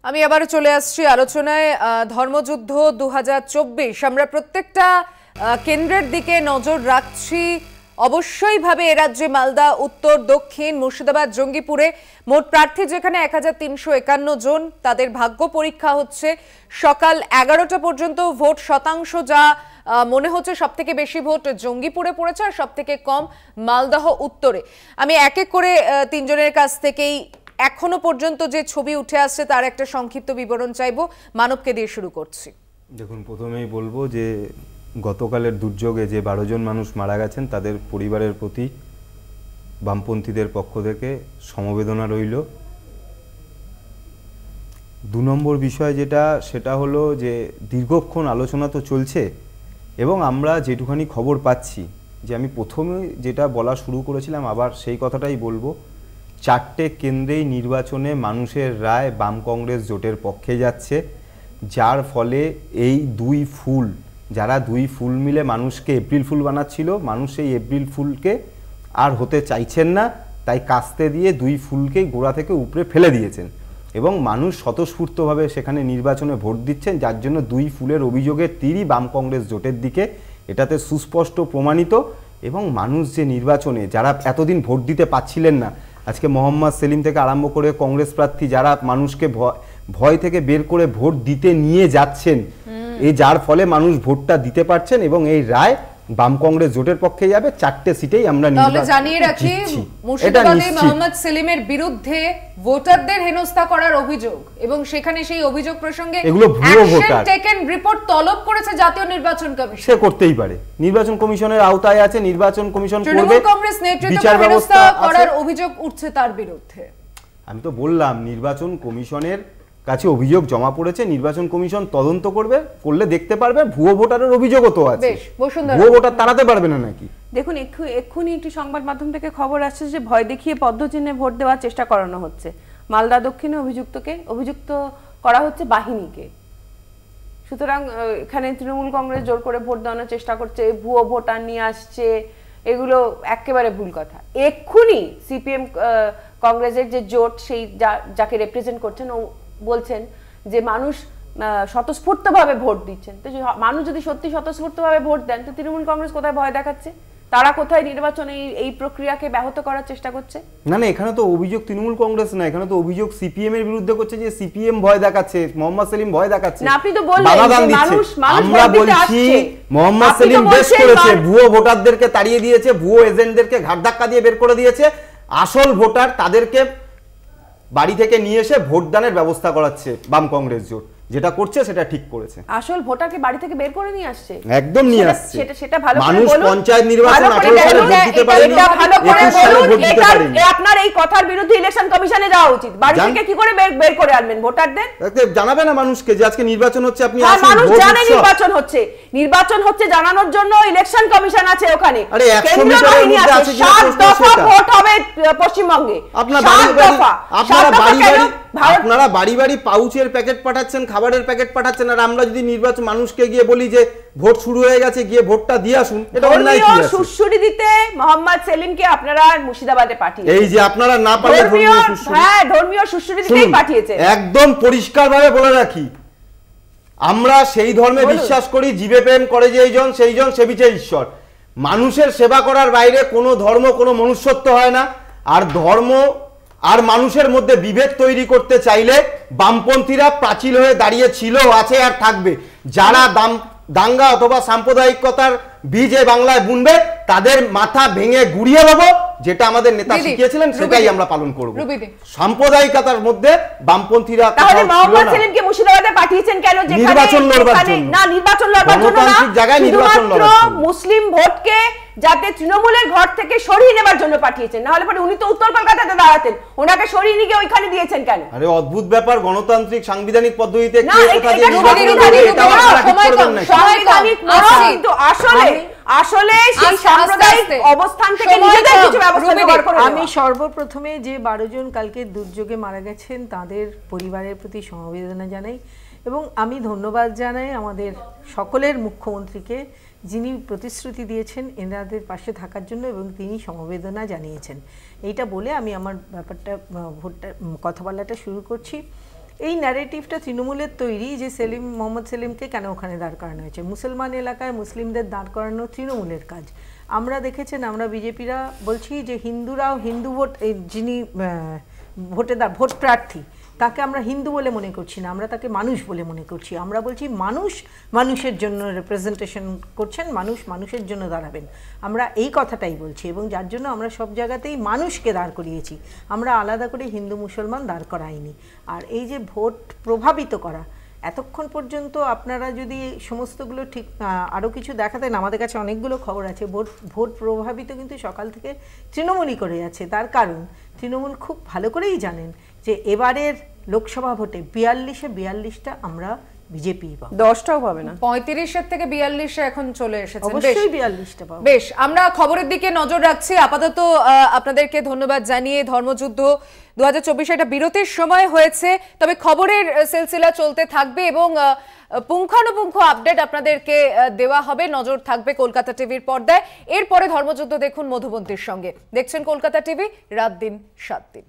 আমি আবারও চলে আসছি আলোচনায়। ধর্মযুদ্ধ ২০২৪ আমরা প্রত্যেকটা কেন্দ্রের দিকে নজর রাখছি। অবশ্যই ভাবে এ রাজ্যে মালদা, উত্তর, দক্ষিণ, মুর্শিদাবাদ, জঙ্গিপুরে মোট প্রার্থী যেখানে ১৩৫১ জন, তাদের ভাগ্য পরীক্ষা হচ্ছে। সকাল ১১টা পর্যন্ত ভোট শতাংশ যা মনে হচ্ছে সবথেকে বেশি ভোট জঙ্গিপুরে পড়েছে আর সবথেকে কম মালদহ উত্তরে। আমি এক এক করে তিনজনের কাছ থেকেই এখনো পর্যন্ত যে ছবি উঠে আসছে তার একটা সংক্ষিপ্ত বিবরণ চাইবো। মানবকে দিয়ে শুরু করছি। দেখুন, প্রথমেই বলবো যে গতকালের দুর্যোগে যে ১২ জন মানুষ মারা গেছেন তাদের পরিবারের প্রতি বামপন্থীদের পক্ষ থেকে সমবেদনা রইল। ২ নম্বর বিষয় সেটা হলো যে দীর্ঘক্ষণ আলোচনা তো চলছে এবং আমরা যেটুখানি খবর পাচ্ছি, যে আমি প্রথমে যেটা বলা শুরু করেছিলাম আবার সেই কথাটাই বলবো, ৪টে কেন্দ্রেই নির্বাচনে মানুষের রায় বাম কংগ্রেস জোটের পক্ষে যাচ্ছে, যার ফলে এই যারা দুই ফুল মিলে মানুষকে এপ্রিল ফুল বানাচ্ছিল, মানুষ এই এপ্রিল ফুলকে আর হতে চাইছেন না, তাই কাস্তে দিয়ে দুই ফুলকেই গোড়া থেকে উপরে ফেলে দিয়েছেন এবং মানুষ স্বতঃস্ফূর্তভাবে সেখানে নির্বাচনে ভোট দিচ্ছেন, যার জন্য দুই ফুলের অভিযোগের তীরই বাম কংগ্রেস জোটের দিকে, এটাতে সুস্পষ্ট প্রমাণিত। এবং মানুষ যে নির্বাচনে যারা এতদিন ভোট দিতে পারছিলেন না, আজকে মোহাম্মদ সেলিম থেকে আরম্ভ করে কংগ্রেস প্রার্থী যারা মানুষকে ভয় থেকে বের করে ভোট দিতে নিয়ে যাচ্ছেন, যার ফলে মানুষ ভোটটা দিতে পারছেন এবং এই রায় বাম কংগ্রেস জোটের পক্ষে যাবে। ৪টে সিটেই আমরা জানিয়ে রাখি, মুর্শিদাবাদে মোহাম্মদ সেলিমের বিরুদ্ধে ভোটারদের হেনস্থা করার অভিযোগ এবং সেখানে সেই অভিযোগ প্রসঙ্গে এগুলো ভুয়ো ভোটার টেকেন রিপোর্ট তলব করেছে জাতীয় নির্বাচন কমিশন। সে করতেই পারে, নির্বাচন কমিশনের আওতায় আছে, নির্বাচন কমিশন করবে। কংগ্রেস নেতৃত্ব হেনস্থা করার অভিযোগ উঠছে তার বিরুদ্ধে। আমি তো বললাম নির্বাচন কমিশনের কাছে অভিযোগ জমা পড়েছে, নির্বাচন কমিশন তদন্ত করলে দেখতে পারবে। ভুয়ো ভোটারের অভিযোগও তো আছে, ভুয়ো ভোটার তাড়াতে পারবে না নাকি? দেখুন, এক্ষুনি একটি সংবাদ মাধ্যম থেকে খবর আসছে যে ভয় দেখিয়ে পদ্মচিহ্নে ভোট দেওয়ার চেষ্টা করানো হচ্ছে। মালদা দক্ষিণে অভিযুক্ত করা হচ্ছে বাহিনীকে। সুতরাং এখানে তৃণমূল কংগ্রেস জোর করে ভোট দেওয়ানোর চেষ্টা করছে, ভুয়ো ভোটার নিয়ে আসছে, এগুলো একেবারে ভুল কথা। এক্ষুনি সিপিএম কংগ্রেসের যে জোট, সেই যাকে রিপ্রেজেন্ট করছেন, ও বলছেন যে মানুষ স্বতঃস্ফূর্তভাবে ভোট দিচ্ছেন। তো মানুষ যদি সত্যি স্বতঃস্ফূর্তভাবে ভোট দেন, তো তৃণমূল কংগ্রেস কোথায় ভয় দেখাচ্ছে? তারা কোথায় নির্বাচনে এই প্রক্রিয়াকে ব্যাহত করার চেষ্টা করছে? না, এখানে তো অভিযোগ তৃণমূল কংগ্রেস না, এখানে তো অভিযোগ সিপিএম এর বিরুদ্ধে করছে, যে সিপিএম ভয় দেখাচ্ছে, মোহাম্মদ সেলিম ভয় দেখাচ্ছে। না, আপনি তো বললেন যে আমরা বলছি মোহাম্মদ সেলিম বেশ করেছে, ভুয়ো ভোটারদেরকে তাড়িয়ে দিয়েছে, ভুয়ো এজেন্টদেরকে ঘাট ধাক্কা দিয়ে বের করে দিয়েছে, আসল ভোটার তাদেরকে বাড়ি থেকে নিয়ে এসে ভোটদানের ব্যবস্থা করাচ্ছে বাম কংগ্রেস জোট। যেটা করছে সেটা ঠিক করেছে। আসল ভোটারকে বাড়ি থেকে বের করে নিয়ে আসছে, একদম নিয়ে আসছে। সেটা ভালো করে মানুষ বলুন। পঞ্চায়েত নির্বাচন 18 সালে ভোট দিতে পারেনি, 21 সালে ভোট দিতে পারেনি। আপনার এই কথার বিরুদ্ধে ইলেকশন কমিশনে যাওয়া উচিত। বাড়ি থেকে কি করে বের করে আনবেন ভোটারদের? জানাবে না মানুষকে যে আজকে নির্বাচন হচ্ছে, আপনি আসুন। মানুষ জানে নির্বাচন হচ্ছে জানানোর জন্য ইলেকশন কমিশন আছে ওখানে। আরে 100 মিটারের মধ্যে আছে কিনা? 7 দফা ভোট হবে পশ্চিমবঙ্গে। আপনারা বাড়ি বাড়ি পাউচের প্যাকেট পাঠাচ্ছেন, খাবারের প্যাকেট পাঠাচ্ছেন, আর আমরা যদি নির্বাচন মানুষকে গিয়ে বলি যে ভোট শুরু হয়ে গেছে, গিয়ে ভোটটা দিয়ে আসুন, এটা অন্যায় কি আছে? সুশুরি দিতে মোহাম্মদ সেলিমকে আপনারা মুর্শিদাবাদে পাঠিয়েছেন। এই যে আপনারা না পারলে ধর্মীয় সুশুরি দিতেই পাঠিয়েছেন। একদম পরিষ্কারভাবে বলে রাখি, আমরা সেই ধর্মে বিশ্বাস করি, জীবে প্রেম করে যেইজন সেইজন সেবিছে ঈশ্বর। মানুষের সেবা করার বাইরে কোনো ধর্ম, কোনো মনুষ্যত্ব হয় না। আর ধর্ম আর মানুষের মধ্যে বিভেদ তৈরি করতে চাইলে বামপন্থীরা প্রাচীর হয়ে দাঁড়িয়ে ছিল, আছে আর থাকবে। যারা দাঙ্গা অথবা সাম্প্রদায়িকতার বীজে বাংলায় বুনবে, তাদের মাথা ভেঙে গুড়িয়ে দেবো। যেটা আমাদের নেতা শিখিয়েছিলেন সেটাই আমরা পালন করব। সাম্প্রদায়িকতার মধ্যে বামপন্থীরা মোহাম্মদ সেলিমকে মুর্শিদাবাদে পাঠিয়েছেন কেন? নির্বাচন লড়বার জন্য। না, নির্বাচন লড়বার জন্য না, জায়গায় নির্বাচন লড়বার জন্য। মুসলিম ভোটকে যাতে তৃণমূলের ঘর থেকে সরিয়ে নেবার জন্য পাঠিয়েছেন। না হলে পরে উনি তো উত্তর কলকাতাতে দাঁড়াতেন, ওনাকে সরিয়ে নিয়ে ওইখানে দিয়েছেন কেন? আরে অদ্ভুত ব্যাপার, গণতান্ত্রিক সাংবিধানিক পদ্ধতিতে আসলে সেই সাম্প্রদায়িক অবস্থান থেকে নিজেদের কিছু ব্যবস্থা নেওয়ার করে। আমি সর্বপ্রথমে যে 12 জন কালকে দুর্যোগে মারা গেছেন তাদের পরিবারের প্রতি সমবেদনা জানাই এবং আমি ধন্যবাদ জানাই আমাদের সকলের মুখ্যমন্ত্রীকে, যিনি প্রতিশ্রুতি দিয়েছেন এনাদের পাশে থাকার জন্য এবং তিনি সমবেদনা জানিয়েছেন। এইটা বলে আমি আমার কথাবার্তাটা শুরু করছি। এই ন্যারেটিভটা তৃণমূলের তৈরি যে মোহাম্মদ সেলিমকে কেন ওখানে দাঁড় করানো হয়েছে। মুসলমান এলাকায় মুসলিমদের দাঁড় করানো তৃণমূলের কাজ। আমরা দেখেছেন, আমরা বিজেপিরা বলছি যে হিন্দুরাও হিন্দু ভোট, যিনি ভোট প্রার্থী তাকে আমরা হিন্দু বলে মনে করছি না, আমরা তাকে মানুষ বলে মনে করছি। আমরা বলছি মানুষ মানুষের জন্য রিপ্রেজেন্টেশন করছেন, মানুষ মানুষের জন্য দাঁড়াবেন, আমরা এই কথাটাই বলছি। এবং যার জন্য আমরা সব জায়গাতেই মানুষকে দাঁড় করিয়েছি, আমরা আলাদা করে হিন্দু মুসলমান দাঁড় করাইনি। আর এই যে ভোট প্রভাবিত করা, এতক্ষণ পর্যন্ত আপনারা যদি সমস্তগুলো ঠিক আরও কিছু দেখাতেন, আমাদের কাছে অনেকগুলো খবর আছে। ভোট প্রভাবিত কিন্তু সকাল থেকে তৃণমূলই করে যাচ্ছে। তার কারণ তৃণমূল খুব ভালো করেই জানেন যে এবারের লোকসভা ভোটে 42-টা আমরা বিজেপি পাবো, 10টাও পাবে না, 35-এর থেকে 42-এ এখন চলে এসেছে। অবশ্যই 42টা পাবো। বেশ, আমরা খবরের দিকে নজর রাখছি। আপাতত আপনাদেরকে ধন্যবাদ জানিয়ে ধর্মযুদ্ধ 2024 একটা বিরতির সময় হয়েছে, তবে খবরের সিলসিলা চলতে থাকবে এবং পুঙ্খানুপুঙ্খ আপডেট আপনাদেরকে দেওয়া হবে। নজর থাকবে কলকাতা টিভির পর্দায়। এরপরে ধর্মযুদ্ধ দেখুন মধুবন্তীর সঙ্গে। দেখছেন কলকাতা টিভি, রাত দিন 7 দিন।